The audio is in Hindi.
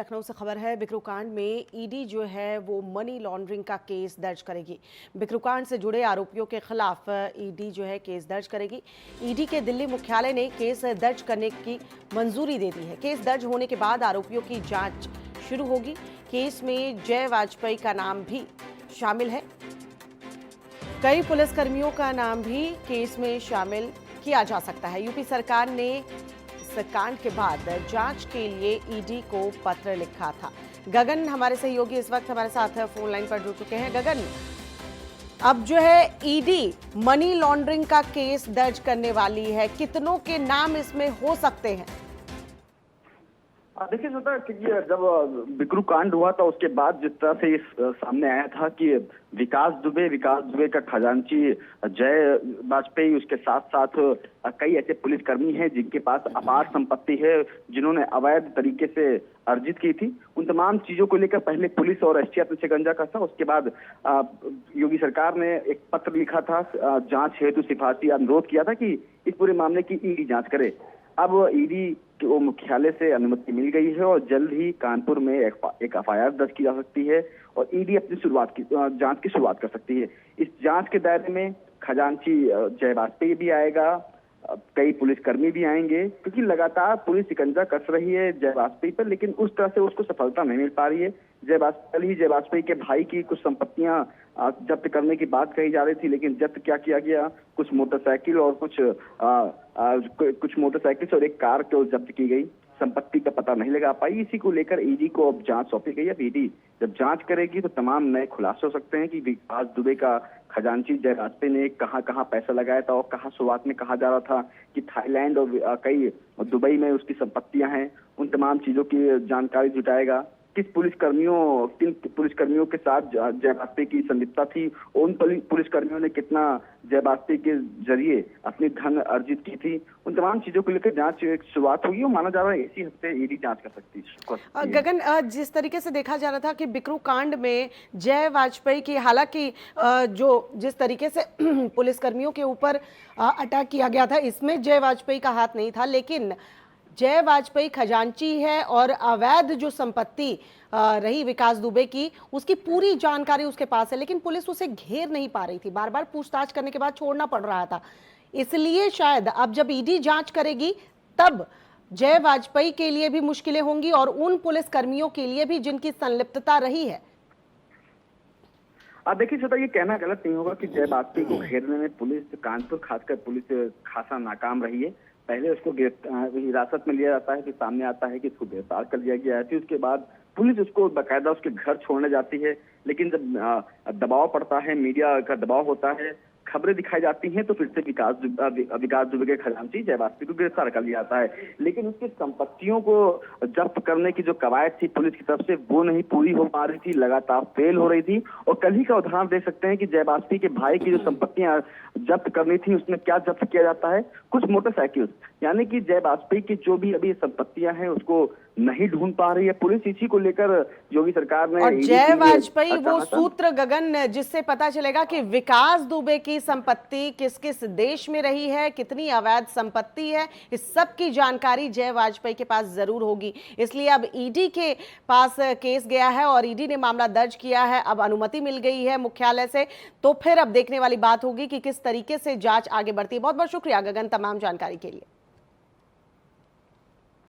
लखनऊ से खबर है। बिक्रू-कांड में ईडी जो है वो मनी लॉन्ड्रिंग का केस दर्ज करेगी। बिक्रू-कांड से जुड़े आरोपियों के खिलाफ ईडी जो है केस दर्ज करेगी। ईडी के दिल्ली मुख्यालय ने केस दर्ज करने की मंजूरी दे दी है। केस दर्ज होने के बाद आरोपियों की जांच शुरू होगी। केस में जय वाजपेयी का नाम भी शामिल है। कई पुलिसकर्मियों का नाम भी केस में शामिल किया जा सकता है। यूपी सरकार ने इस कांड के बाद जांच के लिए ईडी को पत्र लिखा था। गगन हमारे सहयोगी इस वक्त हमारे साथ फोन लाइन पर जुड़ चुके हैं। गगन, अब जो है ईडी मनी लॉन्ड्रिंग का केस दर्ज करने वाली है, कितनों के नाम इसमें हो सकते हैं? देखिए श्रोता, क्योंकि जब बिक्रू कांड हुआ था उसके बाद जिस तरह से इस सामने आया था कि विकास दुबे का खजांची जय वाजपेयी, उसके साथ साथ कई ऐसे पुलिसकर्मी हैं जिनके पास अपार संपत्ति है, जिन्होंने अवैध तरीके से अर्जित की थी। उन तमाम चीजों को लेकर पहले पुलिस और एसटीएफ ने शिकंजा कसा। उसके बाद योगी सरकार ने एक पत्र लिखा था, जांच हेतु सिफारिशी अनुरोध किया था कि इस पूरे मामले की ईडी जांच करे। अब ईडी को मुख्यालय से अनुमति मिल गई है और जल्द ही कानपुर में एक एफआईआर दर्ज की जा सकती है और ईडी अपनी जांच की शुरुआत कर सकती है। इस जांच के दायरे में खजांची जय वाजपेयी भी आएगा, कई पुलिसकर्मी भी आएंगे, क्योंकि लगातार पुलिस शिकंजा कस रही है जय वाजपेयी पर, लेकिन उस तरह से उसको सफलता नहीं मिल पा रही है। जय वाजपेयी के भाई की कुछ संपत्तियां जब्त करने की बात कही जा रही थी, लेकिन जब्त क्या किया गया, कुछ मोटरसाइकिल और कुछ मोटरसाइकिल और एक कार को जब्त की गई। संपत्ति का पता नहीं लगा पाई। इसी को लेकर ईडी को अब जांच सौंपी गई है। ईडी जब जांच करेगी तो तमाम नए खुलासे हो सकते हैं कि विकास दुबे का खजांची जय वाजपेयी ने कहां कहां पैसा लगाया था और कहां शुरुआत में कहा जा रहा था कि थाईलैंड और कई दुबई में उसकी संपत्तियां हैं। उन तमाम चीजों की जानकारी जुटाएगा। किन पुलिसकर्मियों के साथ जय वाजपेयी की संलिप्तता थी, उन पुलिसकर्मियों ने कितना जय वाजपेयी के जरिए अपनी धन अर्जित की थी, उन तमाम चीजों को लेकर जांच की शुरुआत होगी और माना जा रहा है इसी हफ्ते ईडी जांच कर सकती है। गगन, जिस तरीके से देखा जा रहा था कि बिक्रू कांड में जय वाजपेयी की, हालांकि जिस तरीके से पुलिसकर्मियों के ऊपर अटैक किया गया था, इसमें जय वाजपेयी का हाथ नहीं था, लेकिन जय वाजपेयी खजांची है और अवैध जो संपत्ति रही विकास दुबे की, उसकी पूरी जानकारी उसके पास है, लेकिन पुलिस उसे घेर नहीं पा रही थी। बार बार पूछताछ करने के बाद छोड़ना पड़ रहा था। इसलिए शायद अब जब ईडी जांच करेगी तब जय वाजपेयी के लिए भी मुश्किलें होंगी और उन पुलिस कर्मियों के लिए भी जिनकी संलिप्तता रही है। देखिए श्रोता, ये कहना गलत नहीं होगा कि जय वाजपेयी को घेरने में पुलिस, कानपुर खासकर पुलिस खासा नाकाम रही है। पहले उसको हिरासत में लिया जाता है, फिर सामने आता है कि इसको गिरफ्तार कर लिया गया है, फिर उसके बाद पुलिस उसको बाकायदा उसके घर छोड़ने जाती है। लेकिन जब दबाव पड़ता है, मीडिया का दबाव होता है, खबरें दिखाई जाती हैं, तो फिर से विकास दुबे के खजांची जय वाजपेयी को गिरफ्तार कर लिया जाता है। लेकिन उसकी संपत्तियों को जब्त करने की जो कवायद थी पुलिस की तरफ से, वो नहीं पूरी हो पा रही थी, लगातार फेल हो रही थी। और कल ही का उदाहरण दे सकते हैं कि जय वाजपेयी के भाई की जो संपत्तियां जब्त करनी थी, उसमें क्या जब्त किया जाता है, कुछ मोटरसाइकिल। यानी कि जय वाजपेयी की जो भी अभी संपत्तियां हैं उसको नहीं ढूंढ पा रही है पुलिस। इसी को लेकर योगी सरकार ने, और जय वाजपेयी वो सूत्र गगन जिससे पता चलेगा कि विकास दुबे की संपत्ति किस किस देश में रही है, कितनी अवैध संपत्ति है, इस सब की जानकारी जय वाजपेयी के पास जरूर होगी। इसलिए अब ईडी के पास केस गया है और ईडी ने मामला दर्ज किया है। अब अनुमति मिल गई है मुख्यालय से, तो फिर अब देखने वाली बात होगी कि किस तरीके से जांच आगे बढ़ती है। बहुत बहुत शुक्रिया गगन तमाम जानकारी के लिए।